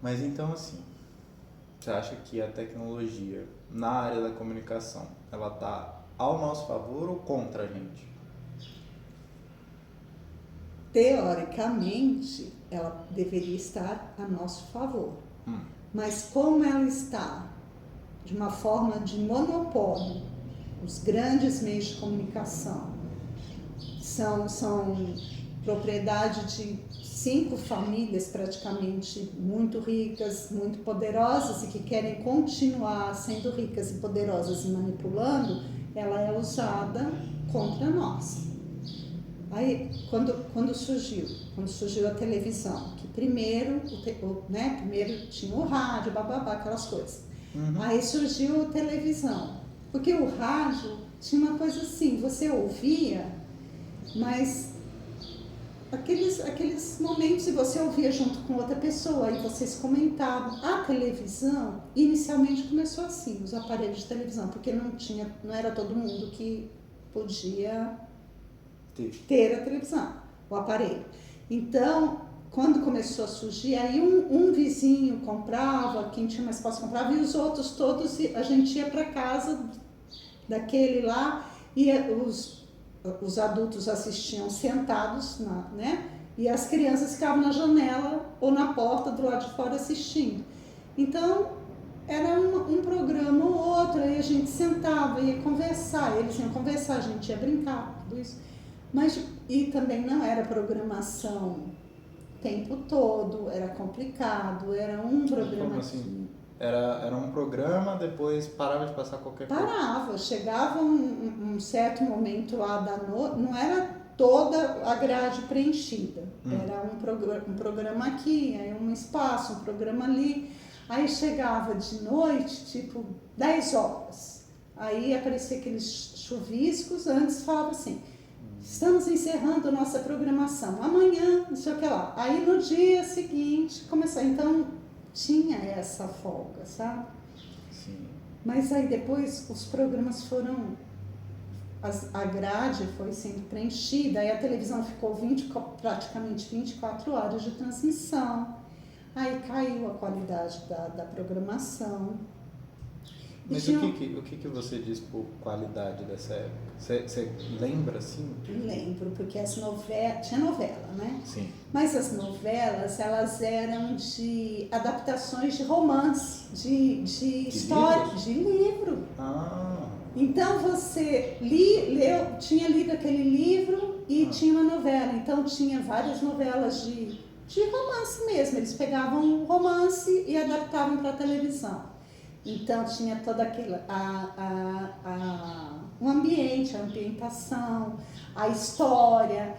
Mas então, assim, você acha que a tecnologia na área da comunicação, ela tá ao nosso favor ou contra a gente? Teoricamente, ela deveria estar a nosso favor. Mas como ela está de uma forma de monopólio, os grandes meios de comunicação são propriedade de 5 famílias praticamente muito ricas, muito poderosas e que querem continuar sendo ricas e poderosas e manipulando, ela é usada contra nós. Aí, quando surgiu a televisão, que primeiro tinha o rádio, bababá, aquelas coisas. Aí surgiu a televisão, porque o rádio tinha uma coisa assim, você ouvia, mas aqueles momentos e você ouvia junto com outra pessoa, aí vocês comentavam. A televisão, inicialmente começou assim, os aparelhos de televisão, porque não era todo mundo que podia ter a televisão, o aparelho. Então, quando começou a surgir, aí um vizinho comprava, quem tinha mais espaço comprava, e os outros todos, a gente ia para casa daquele lá, e os adultos assistiam sentados, né? E as crianças ficavam na janela ou na porta do lado de fora assistindo. Então, era um programa ou outro, aí a gente sentava, ia conversar, eles iam conversar, a gente ia brincar, tudo isso. E também não era programação o tempo todo, era complicado, era um programa... Como assim? Era um programa, depois parava de passar qualquer coisa? Parava, chegava um certo momento lá da noite, não era toda a grade preenchida, era um programa aqui, aí um espaço, um programa ali, aí chegava de noite, tipo 10 horas, aí aparecia aqueles chuviscos, antes falava assim, estamos encerrando nossa programação, amanhã, não sei o que lá, aí no dia seguinte começou, então tinha essa folga, sabe? Sim. Mas aí depois os programas foram, a grade foi sendo preenchida, aí a televisão ficou praticamente 24 horas de transmissão, aí caiu a qualidade da programação. Mas o que você diz por qualidade dessa época? Você lembra assim? Lembro, porque tinha novela, né? Sim. Mas as novelas, elas eram de adaptações de romance, de história, livros? de livro. Ah. Então você tinha lido aquele livro e tinha uma novela. Então tinha várias novelas de romance mesmo. Eles pegavam um romance e adaptavam para a televisão. Então tinha todo aquele o ambiente, a ambientação, a história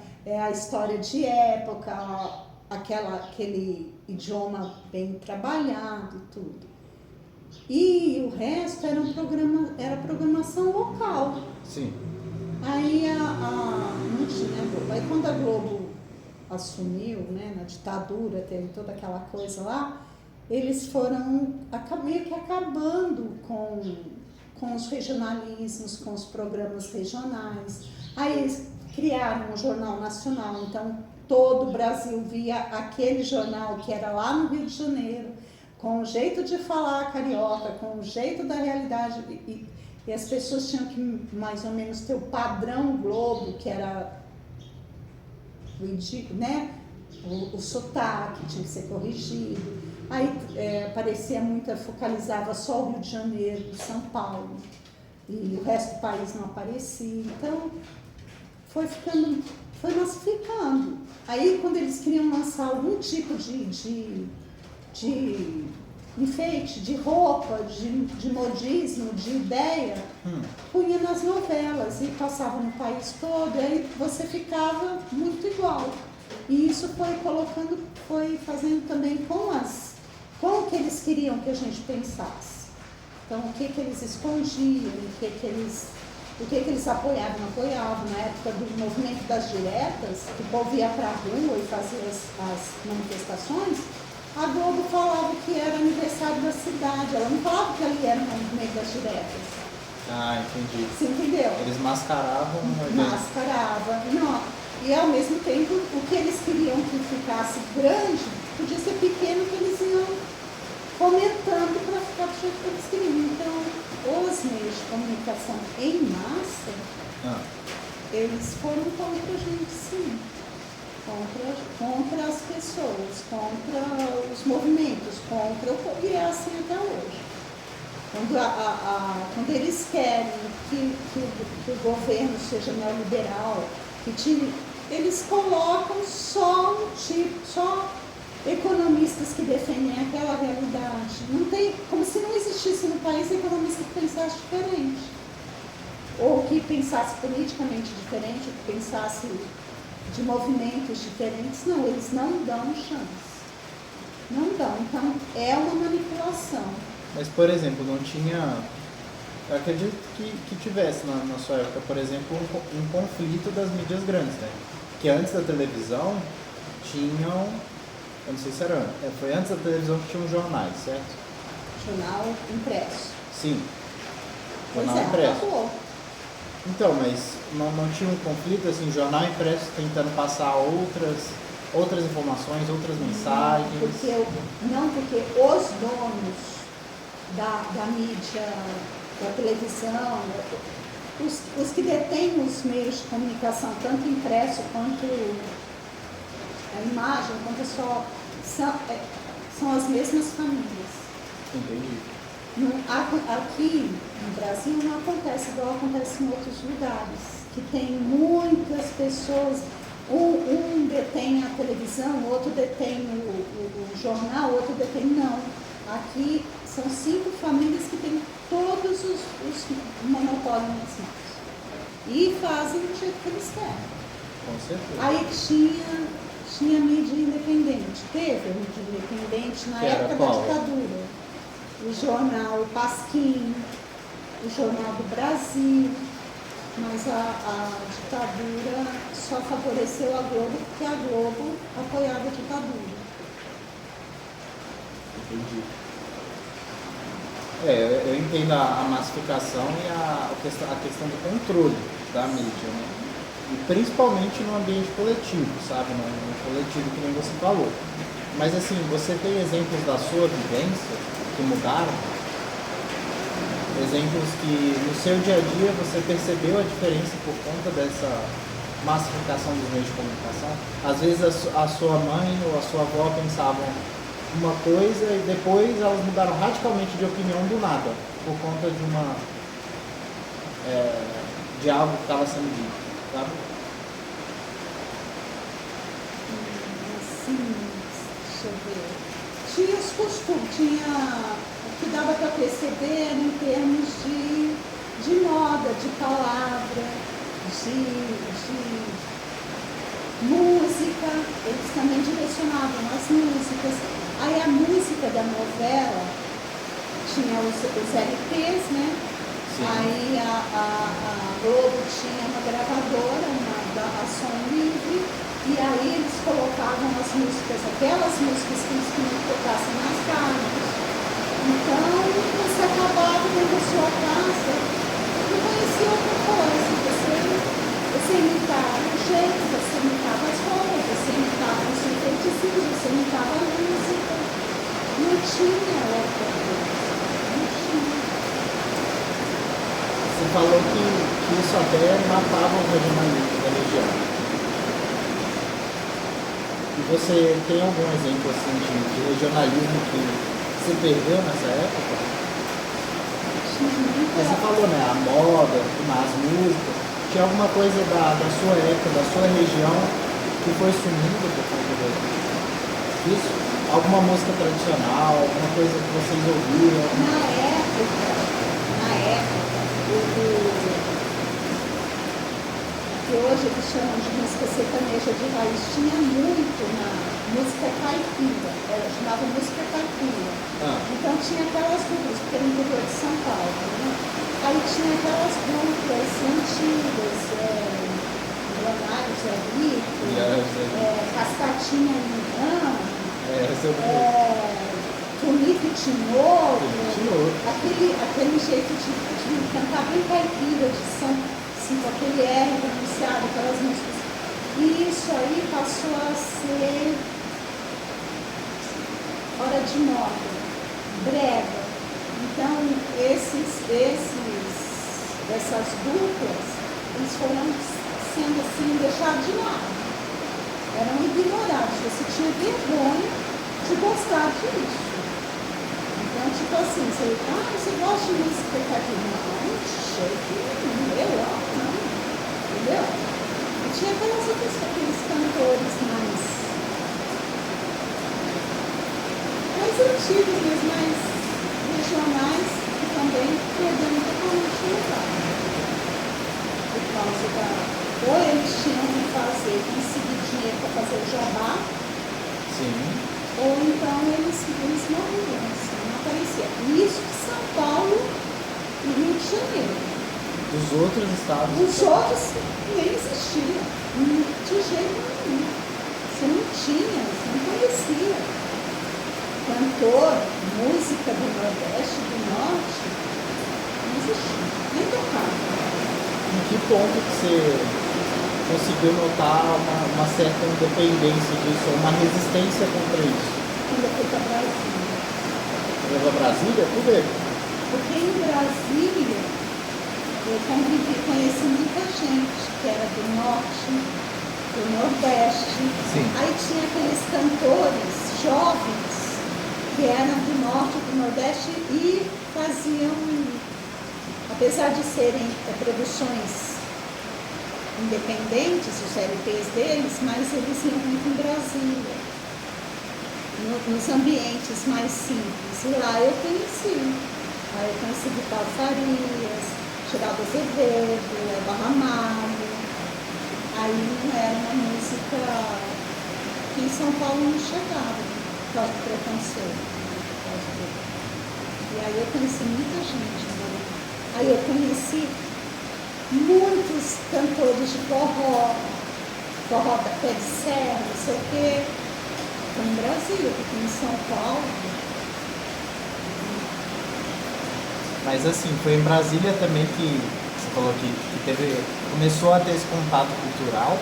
de época, aquele idioma bem trabalhado e tudo. E o resto era programação local. Sim. Aí não tinha Globo. Aí quando a Globo assumiu, né, na ditadura, teve toda aquela coisa lá, eles foram meio que acabando com os regionalismos, com os programas regionais. Aí eles criaram um jornal nacional, então todo o Brasil via aquele jornal que era lá no Rio de Janeiro, com o jeito de falar carioca, com o jeito da realidade, e as pessoas tinham que mais ou menos ter o padrão Globo, que era né? O sotaque tinha que ser corrigido. Aí aparecia muito, focalizava só o Rio de Janeiro, São Paulo, e o resto do país não aparecia. Então, foi massificando. Aí, quando eles queriam lançar algum tipo de enfeite, de roupa, de modismo, de ideia, punha nas novelas e passava no país todo, e aí você ficava muito igual. E isso foi fazendo também com o que eles queriam que a gente pensasse. Então, o que eles escondiam, o que eles apoiavam, não apoiavam. Na época do movimento das diretas, que o povo ia para a rua e fazia as manifestações, a Globo falava que era aniversário da cidade, ela não falava que ali era o movimento das diretas. Ah, entendi. Você entendeu? Eles mascaravam o evento. Mascarava. Não. E ao mesmo tempo, o que eles queriam que ficasse grande, podia ser pequeno, que eles iam comentando para ficar do jeito que eles queriam. Então, os meios de comunicação em massa, eles foram contra a gente, sim. Contra as pessoas, contra os movimentos, e é assim até hoje. Quando eles querem que o governo seja neoliberal, eles colocam só economistas que defendem aquela realidade. Não tem, como se não existisse no país economista que pensasse diferente. Ou que pensasse politicamente diferente, ou que pensasse de movimentos diferentes. Não, eles não dão chance. Não dão. Então, é uma manipulação. Mas, por exemplo, não tinha... Eu acredito que tivesse na sua época, por exemplo, um conflito das mídias grandes, né? Que antes da televisão tinham... Eu não sei se era... Foi antes da televisão que tinham jornais, certo? Jornal impresso. Sim. Pois Jornal impresso. Acabou. Então, mas não tinha um conflito, assim, jornal impresso tentando passar outras informações, outras mensagens? Porque os donos da mídia, da televisão, os que detêm os meios de comunicação, tanto impresso quanto a imagem, quanto só, são as mesmas famílias. Entendi. Aqui no Brasil não acontece igual acontece em outros lugares, que tem muitas pessoas, um detém a televisão, o outro detém o jornal, o outro detém não. Aqui são 5 famílias que têm todos os monopólios nas mãos e fazem do jeito que eles querem. Com certeza. Aí tinha mídia independente, teve a mídia independente na época da ditadura. O jornal Pasquim, o Jornal do Brasil, mas a ditadura só favoreceu a Globo porque a Globo apoiava a ditadura. Entendi. Eu entendo a massificação e a questão do controle da mídia, né? E principalmente no ambiente coletivo, sabe? No coletivo que nem você falou. Mas assim, você tem exemplos da sua vivência que mudaram? Exemplos que no seu dia a dia você percebeu a diferença por conta dessa massificação dos meios de comunicação? Às vezes a sua mãe ou a sua avó pensavam uma coisa e depois elas mudaram radicalmente de opinião do nada, por conta de algo que estava sendo dito, sabe? Sim, deixa eu ver. Tinha os costumes, o que dava para perceber em termos de moda, de palavra, de música, eles também direcionavam as músicas. Aí a música da novela tinha os LPs, né? Sim. Aí a Globo tinha uma gravadora, a Som Livre, e aí eles colocavam as músicas, aquelas músicas que eles queriam que tocassem nas rádios. Então, você acabava dentro da sua casa, não conhecia outra coisa. Você imitava o jeito, você imitava as roupas, você imitava os feitiços, você imitava a música. Não tinha outra coisa. Não tinha. Você falou que isso até matava o regionalismo da região. E você tem algum exemplo assim de regionalismo que se perdeu nessa época? Você falou, né? A moda, as músicas. Tinha alguma coisa da sua época, da sua região, que foi sumindo por conta disso? Alguma música tradicional, alguma coisa que vocês ouviram? Na época, que hoje eles chamam de música sertaneja de raiz, tinha muito na música caipira, ela chamava música caipira. Então tinha aquelas duplas, porque era no interior de São Paulo, né? Aí tinha aquelas duplas antigas, Leonardo Zé Rico, Cascatinha Lindão, Tonico e Tinoco, aquele jeito de cantar bem caipira, com aquele R pronunciado, aquelas músicas. E isso aí passou a ser hora de moda. brega. Então, essas duplas, eles foram sendo assim, deixados de lado. Eram ignorados. Você tinha vergonha de gostar disso. Então, tipo assim, você gosta de música caipira? Não, de jeito nenhum. Eu não. Entendeu? E tinha aqueles cantores mais antigos, mas mais regionais, que também perderam totalmente o lugar. Por causa ou eles tinham que conseguir dinheiro para fazer o jabá. Sim. Ou então eles morriam, assim, não aparecia. Isso de São Paulo e Rio de Janeiro. Dos outros estados. Os outros nem existiam. De jeito nenhum. Você não tinha, você não conhecia. Cantor, música do Nordeste, do Norte, não existia. Nem tocava. Em que ponto que você conseguiu notar uma certa independência disso, uma resistência contra isso? Quando eu fui para Brasília. Você levou a Brasília? Por quê? Porque em Brasília eu conheci muita gente que era do Norte, do Nordeste. Sim. Aí tinha aqueles cantores jovens que eram do Norte e do Nordeste e faziam, apesar de serem produções independentes, os LPs deles, mas eles iam muito em Brasília, nos ambientes mais simples. E lá eu conheci. Aí eu conheci Vital Farias, Geraldo Azevedo, Elba Ramalho. Aí não era uma música que em São Paulo não chegava, por causa do preconceito. E aí eu conheci muita gente. Né? Aí eu conheci muitos cantores de forró da pé de serra, não sei o quê. Foi em Brasília, porque em São Paulo. Mas assim, foi em Brasília também que você falou que começou a ter esse contato cultural,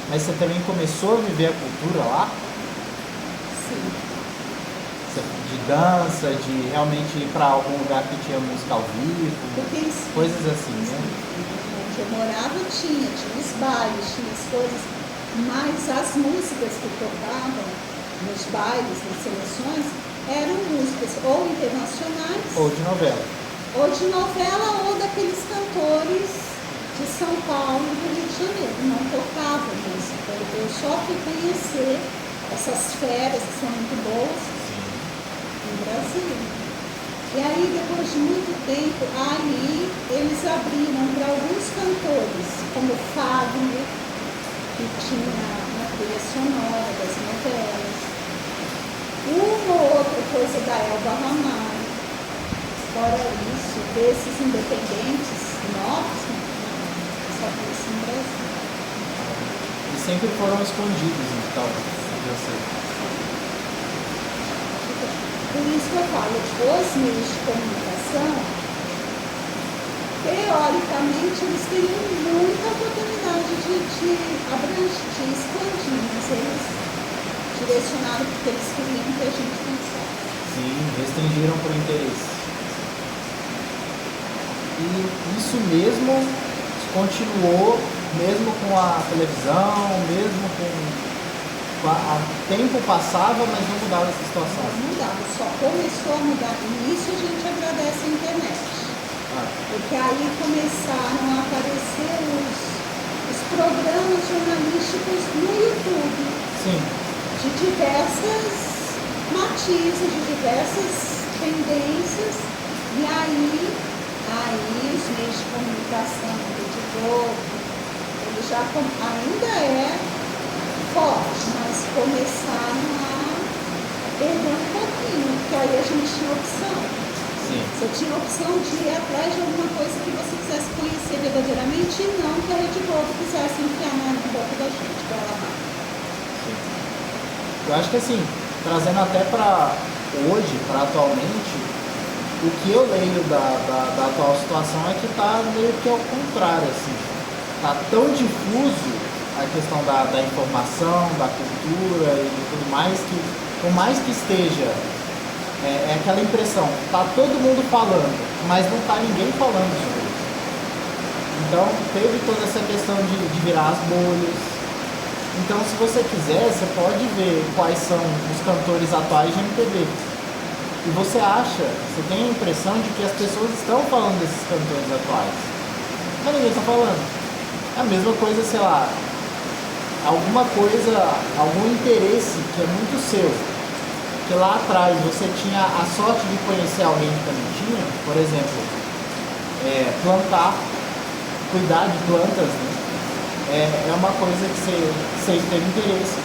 mas você também começou a viver a cultura lá? Sim. De dança, de realmente ir para algum lugar que tinha música ao vivo, coisas assim, né? Onde eu morava tinha os bailes, tinha as coisas, mas as músicas que tocavam nos bailes, nas seleções, eram músicas ou internacionais, ou de novela, ou daqueles cantores de São Paulo e do Rio de Janeiro. Não tocavam música. Eu só fui conhecer essas feras que são muito boas no Brasil. E aí, depois de muito tempo, aí eles abriram para alguns cantores, como Fagner, que tinha uma trilha sonora das novelas, uma ou outra coisa da Elba Ramalho. Fora isso, desses independentes novos, só conheci no Brasil. E sempre foram escondidos, então, de você. Por isso que eu falo, os meios de comunicação, teoricamente, eles teriam muita oportunidade de abranger, de expandir, mas eles direcionaram porque eles queriam que a gente pensasse. Sim, restringiram por interesse. E isso mesmo continuou, mesmo com a televisão, mesmo com... O tempo passava, mas não mudava essa situação. Não mudava, só começou a mudar. E isso a gente agradece a internet. Porque aí começaram a aparecer os programas jornalísticos no YouTube. Sim. De diversas matizes, de diversas tendências. E aí os meios de comunicação, de Globo, ele já ainda é forte, mas começaram a perder um pouquinho, porque aí a gente tinha opção. Sim. Você tinha opção de ir atrás de alguma coisa que você quisesse conhecer verdadeiramente e não que a Rede Globo quisesse enfiar na boca da gente, para lá. Sim. Eu acho que assim, trazendo até para hoje, para atualmente, o que eu leio da atual situação é que está meio que ao contrário, assim. Está tão difuso a questão da informação, da cultura e tudo mais, que por mais que esteja É aquela impressão, tá todo mundo falando, mas não tá ninguém falando sobre isso. Então teve toda essa questão de virar as bolhas. Então se você quiser, você pode ver quais são os cantores atuais de MPB. E você tem a impressão de que as pessoas estão falando desses cantores atuais. Mas ninguém está falando. É a mesma coisa, sei lá, algum interesse que é muito seu. Que lá atrás você tinha a sorte de conhecer alguém que também tinha, por exemplo, plantar, cuidar de plantas, né? É uma coisa que você teve interesse.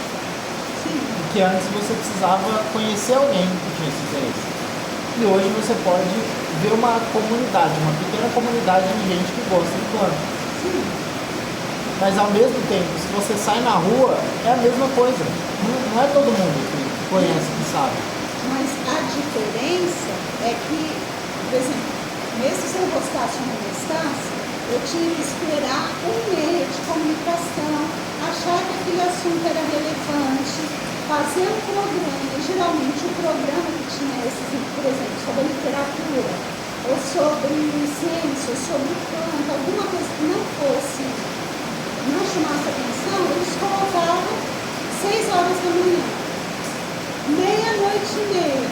Sim. E que antes você precisava conhecer alguém que tinha esse interesse. E hoje você pode ver uma pequena comunidade de gente que gosta de plantas. Sim. Mas ao mesmo tempo, se você sai na rua, é a mesma coisa. Não é todo mundo que conhece, que sabe. Mas a diferença é que, por exemplo, mesmo se eu gostasse ou não gostasse, eu tinha que esperar um meio de comunicação, achar que aquele assunto era relevante, fazer um programa. E geralmente o programa que tinha esse, por exemplo, sobre literatura, ou sobre ciência, ou sobre planta, alguma coisa que não chamasse atenção, eles colocavam 6 horas da manhã, meia-noite e meia,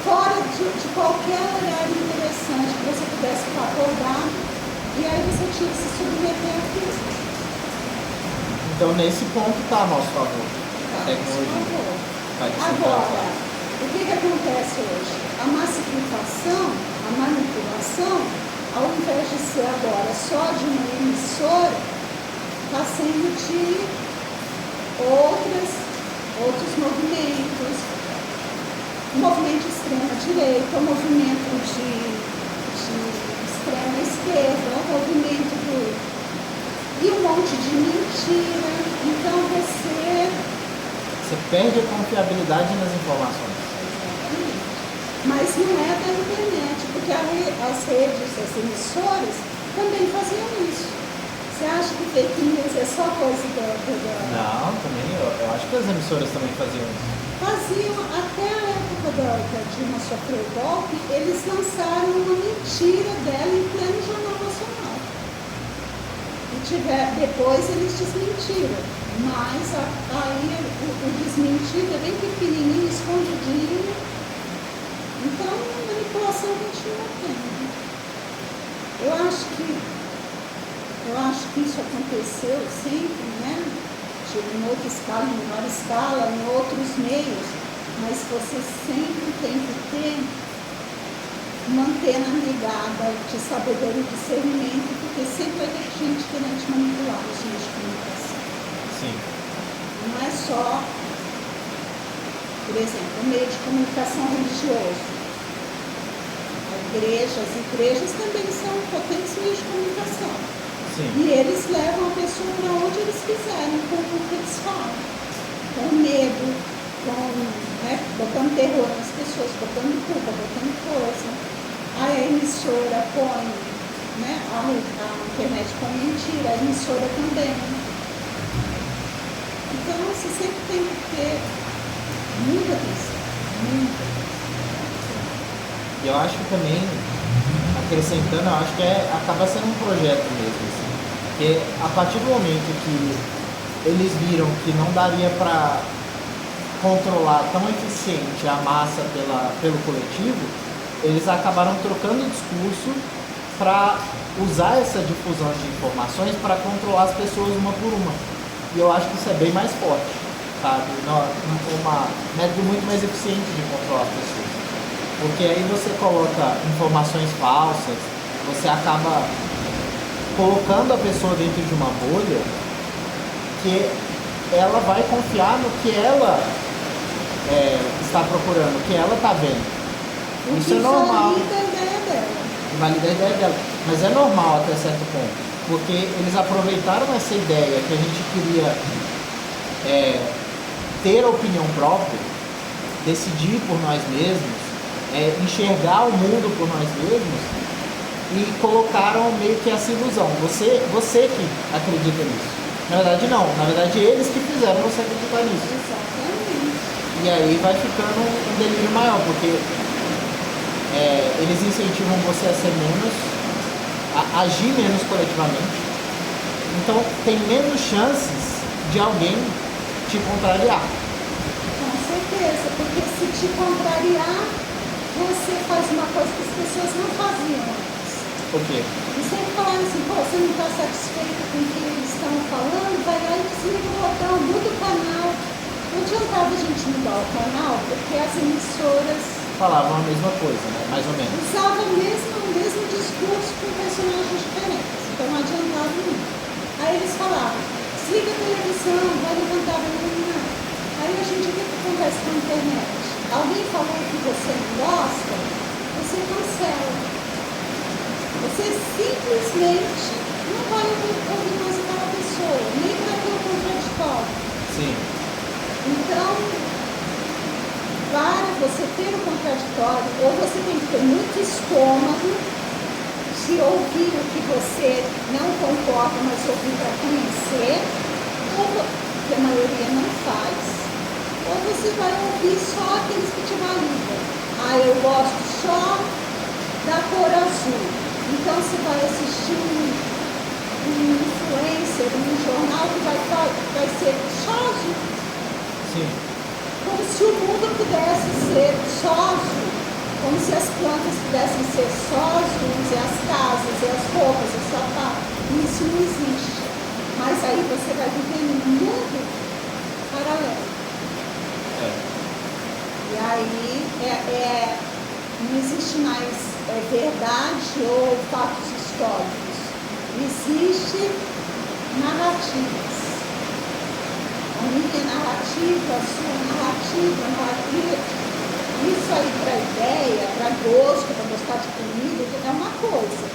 fora de qualquer horário interessante que você pudesse ficar acordado. E aí você tinha que se submeter a isso. Então nesse ponto está a nosso favor. A tecnologia. Agora, o que acontece hoje? A massificação, a manipulação, ao invés de ser agora só de uma emissora, está sendo de outros movimentos, o movimento de extrema-direita, o movimento de extrema esquerda, o movimento e um monte de mentira. Então você perde a confiabilidade nas informações. Mas não é da internet, porque as redes, as emissoras também faziam isso. Você acha que fake news é só coisa Não, também eu acho que as emissoras também faziam isso. Faziam até a época da Dilma sofreu o golpe, eles lançaram uma mentira dela em pleno Jornal Nacional. E depois eles desmentiram. Mas aí o desmentido é bem pequenininho, escondidinho. Então a manipulação continua tendo. Eu acho que isso aconteceu sempre, né? Em outra escala, em menor escala, em outros meios, mas você sempre tem que uma antena ligada de sabedoria e discernimento, porque sempre vai ter gente querendo te manipular nos meios de comunicação. Sim. Não é só, por exemplo, o meio de comunicação religioso. As igrejas também são potentes meios de comunicação. Sim. E eles levam a pessoa para onde eles quiserem, com o que eles falam. Com medo, botando terror nas pessoas, botando culpa, botando coisa. A emissora põe, a internet põe mentira, a emissora também. Então você sempre tem que ter muita atenção, muita atenção. E eu acho que também, acrescentando, eu acho que acaba sendo um projeto mesmo, assim. Porque a partir do momento que eles viram que não daria para controlar tão eficiente a massa pelo coletivo, eles acabaram trocando o discurso para usar essa difusão de informações para controlar as pessoas uma por uma. E eu acho que isso é bem mais forte, sabe? Um método muito mais eficiente de controlar as pessoas. Porque aí você coloca informações falsas, você acaba colocando a pessoa dentro de uma bolha que ela vai confiar no que ela está procurando, o que ela está vendo. Isso é normal. Valida a ideia dela. Valida a ideia dela. Mas é normal até certo ponto. Porque eles aproveitaram essa ideia que a gente queria ter a opinião própria, decidir por nós mesmos, enxergar o mundo por nós mesmos, e colocaram meio que essa ilusão. Você que acredita nisso. Na verdade não, na verdade eles que fizeram você acreditar nisso. Exatamente. E E aí vai ficando um delírio maior, porque eles incentivam você a ser menos, a agir menos coletivamente. Então tem menos chances de alguém te contrariar. Com certeza, porque se te contrariar, você faz uma coisa que as pessoas não faziam antes. Por quê? E sempre falando assim, pô, você não está satisfeito com o que eles estão falando, vai lá e desliga o botão, muda o canal. Não adiantava a gente mudar o canal, porque as emissoras Falavam a mesma coisa, né? Mais ou menos. usavam o mesmo discurso com personagens diferentes, então não adiantava muito. Aí eles falavam, desliga a televisão, vai levantar a menina. Aí a gente, o que acontece com a internet? Alguém falou que você não gosta, você cancela. Você simplesmente não vai ouvir mais aquela pessoa, nem para ter o contraditório. Sim. Então, para você ter o contraditório, ou você tem que ter muito estômago, se ouvir o que você não concorda, mas ouvir para conhecer, ou que a maioria não faz, ou você vai ouvir só aqueles que te validam. Ah, eu gosto só da cor azul. Então você vai assistir um influencer, um jornal que vai ser só azul. Sim. Como se o mundo pudesse ser só azul. Como se as plantas pudessem ser só azuis, e as casas, e as roupas, os sapatos. Isso não existe. Mas aí você vai viver num mundo paralelo. E aí não existe mais verdade ou fatos históricos. Existe narrativas. A minha narrativa, a sua narrativa. Isso aí para ideia, para gosto, para gostar de comida, é uma coisa.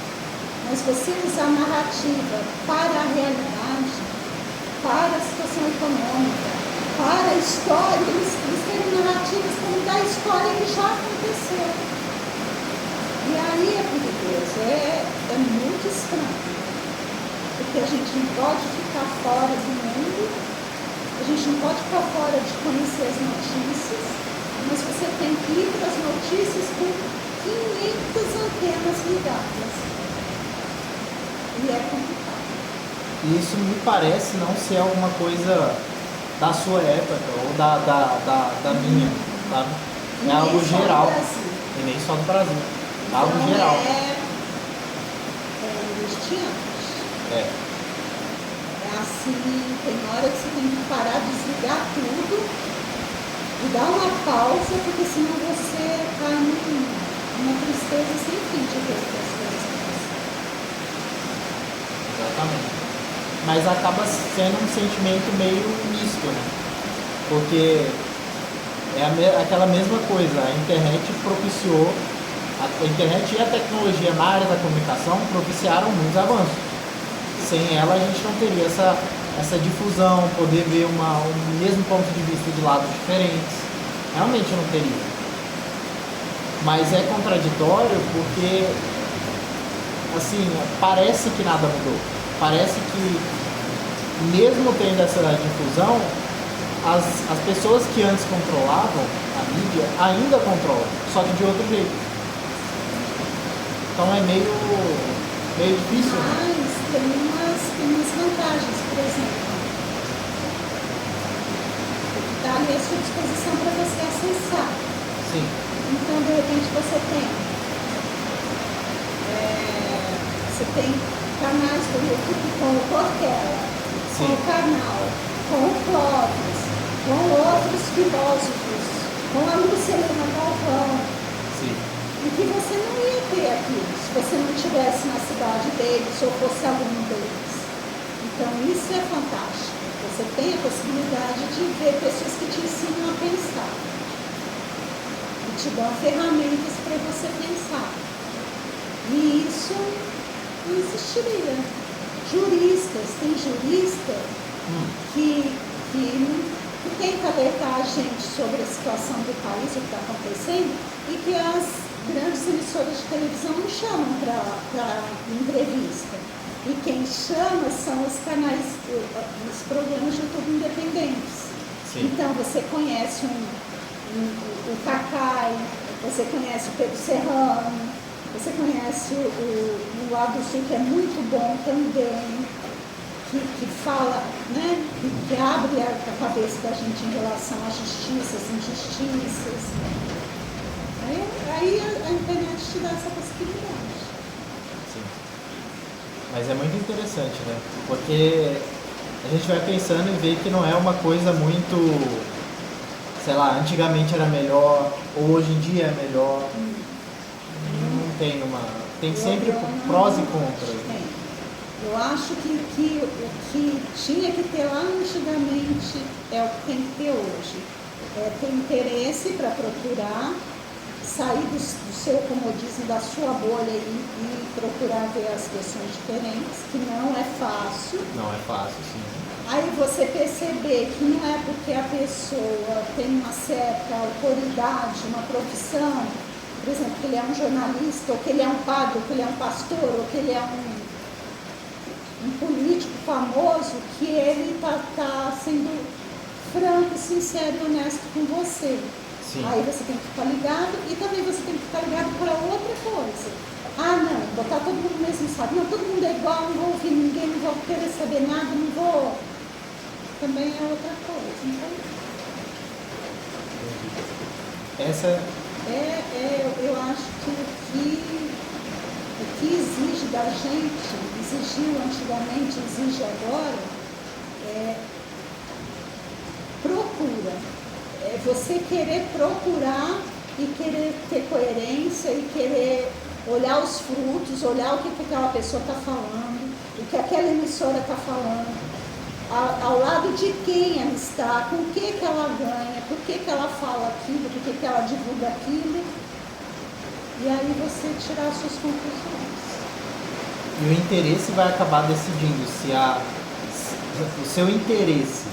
Mas você usar a narrativa para a realidade, para a situação econômica, para a história, eles têm narrativas para mudar a história que já aconteceu. E aí é perigoso, é muito estranho. Porque a gente não pode ficar fora do mundo, a gente não pode ficar fora de conhecer as notícias, mas você tem que ir para as notícias com 500 antenas ligadas. E é complicado. E isso me parece não ser alguma coisa da sua época ou da minha, sabe? É algo geral. E nem só do Brasil. É algo Então, geral. É angustiante. É. É assim, tem hora que você tem que parar, desligar tudo e dar uma pausa, porque senão você cai numa tristeza sem fim de ver as coisas acontecem. Exatamente. Mas acaba sendo um sentimento meio misto, né? Porque é aquela mesma coisa, a internet propiciou, a internet e a tecnologia na área da comunicação propiciaram muitos avanços. Sem ela a gente não teria essa difusão, poder ver o mesmo ponto de vista de lados diferentes. Realmente não teria. Mas é contraditório porque, assim, parece que nada mudou. Parece que, mesmo tendo essa difusão, as pessoas que antes controlavam a mídia ainda controlam, só que de outro jeito. Então é meio difícil. Mas tem umas vantagens, por exemplo. Está ali à sua disposição para você acessar. Sim. Então, de repente, você tem canais do YouTube com o Portela, com o canal, com o Clóvis, com outros filósofos, com a Lucilena Galvão. Sim. E que você não ia ter aquilo se você não estivesse na cidade deles ou fosse aluno deles. Então, isso é fantástico. Você tem a possibilidade de ver pessoas que te ensinam a pensar. E te dão ferramentas para você pensar. E isso não existiria. Juristas, tem jurista que tenta alertar a gente sobre a situação do país, o que está acontecendo, e que as grandes emissoras de televisão não chamam para entrevista. E quem chama são os canais, os programas de YouTube independentes. Sim. Então você conhece o Cacai, você conhece o Pedro Serrano, você conhece o Lado Sul, que é muito bom também, que fala, né, que abre a cabeça da gente em relação à justiça, às injustiças. Aí a internet te dá essa possibilidade. Sim. Mas é muito interessante, né? Porque a gente vai pensando e vê que não é uma coisa muito, sei lá, antigamente era melhor, ou hoje em dia é melhor. Não tem uma... Tem sempre prós e contras. Né? Eu acho que o que tinha que ter lá antigamente é o que tem que ter hoje. É ter interesse para procurar, sair do seu comodismo, da sua bolha e procurar ver as questões diferentes, que não é fácil. Não é fácil, sim. Aí você perceber que não é porque a pessoa tem uma certa autoridade, uma profissão, por exemplo, que ele é um jornalista, ou que ele é um padre, ou que ele é um pastor, ou que ele é um político famoso, que ele está sendo franco, sincero e honesto com você. Sim. Aí você tem que ficar ligado e também você tem que ficar ligado para outra coisa. Ah, não, botar todo mundo no mesmo saco. Não, todo mundo é igual, não vou ouvir ninguém, não vou querer saber nada, não vou... Também é outra coisa. Então... Essa... eu acho que o que exige da gente, exigiu antigamente, exige agora, procura. É você querer procurar e querer ter coerência e querer olhar os frutos, olhar o que aquela pessoa está falando, o que aquela emissora está falando, ao lado de quem ela está, com o que ela ganha, por que ela fala aquilo, por que ela divulga aquilo, e aí você tirar as suas conclusões. E o interesse vai acabar decidindo se o seu interesse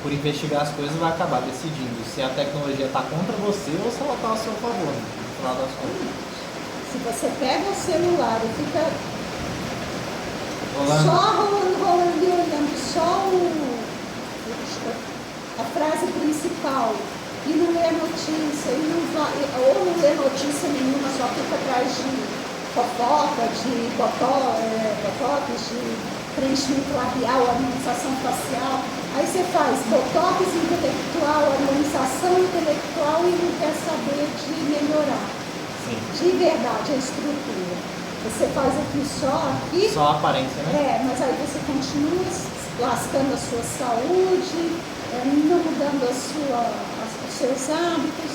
por investigar as coisas vai acabar decidindo se a tecnologia está contra você ou se ela está a seu favor, né? No final das contas. Se você pega o celular e fica rolando. Só rolando e olhando só a frase principal e não lê notícia, ou não lê notícia nenhuma, só fica atrás de fofoca, de botox, de preenchimento labial, harmonização facial. Aí você faz botox intelectual, harmonização intelectual e não quer saber de melhorar. Sim. De verdade, a estrutura. Você faz só a aparência, né? Mas aí você continua lascando a sua saúde, não mudando os seus hábitos,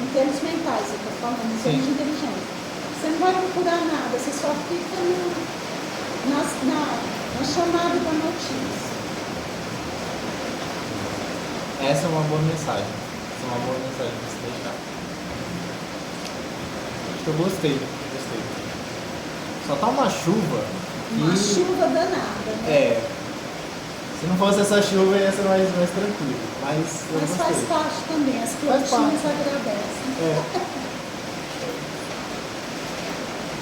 em termos mentais, eu estou falando, em termos de inteligência. Você não vai procurar nada, você só fica na chamada da notícia. Essa é uma boa mensagem. Essa é uma boa mensagem para se deixar. Acho que eu gostei. Só tá uma chuva. Uma chuva danada, né? Se não fosse essa chuva ia ser mais tranquilo. Mas faz parte também, as plantinhas agradecem.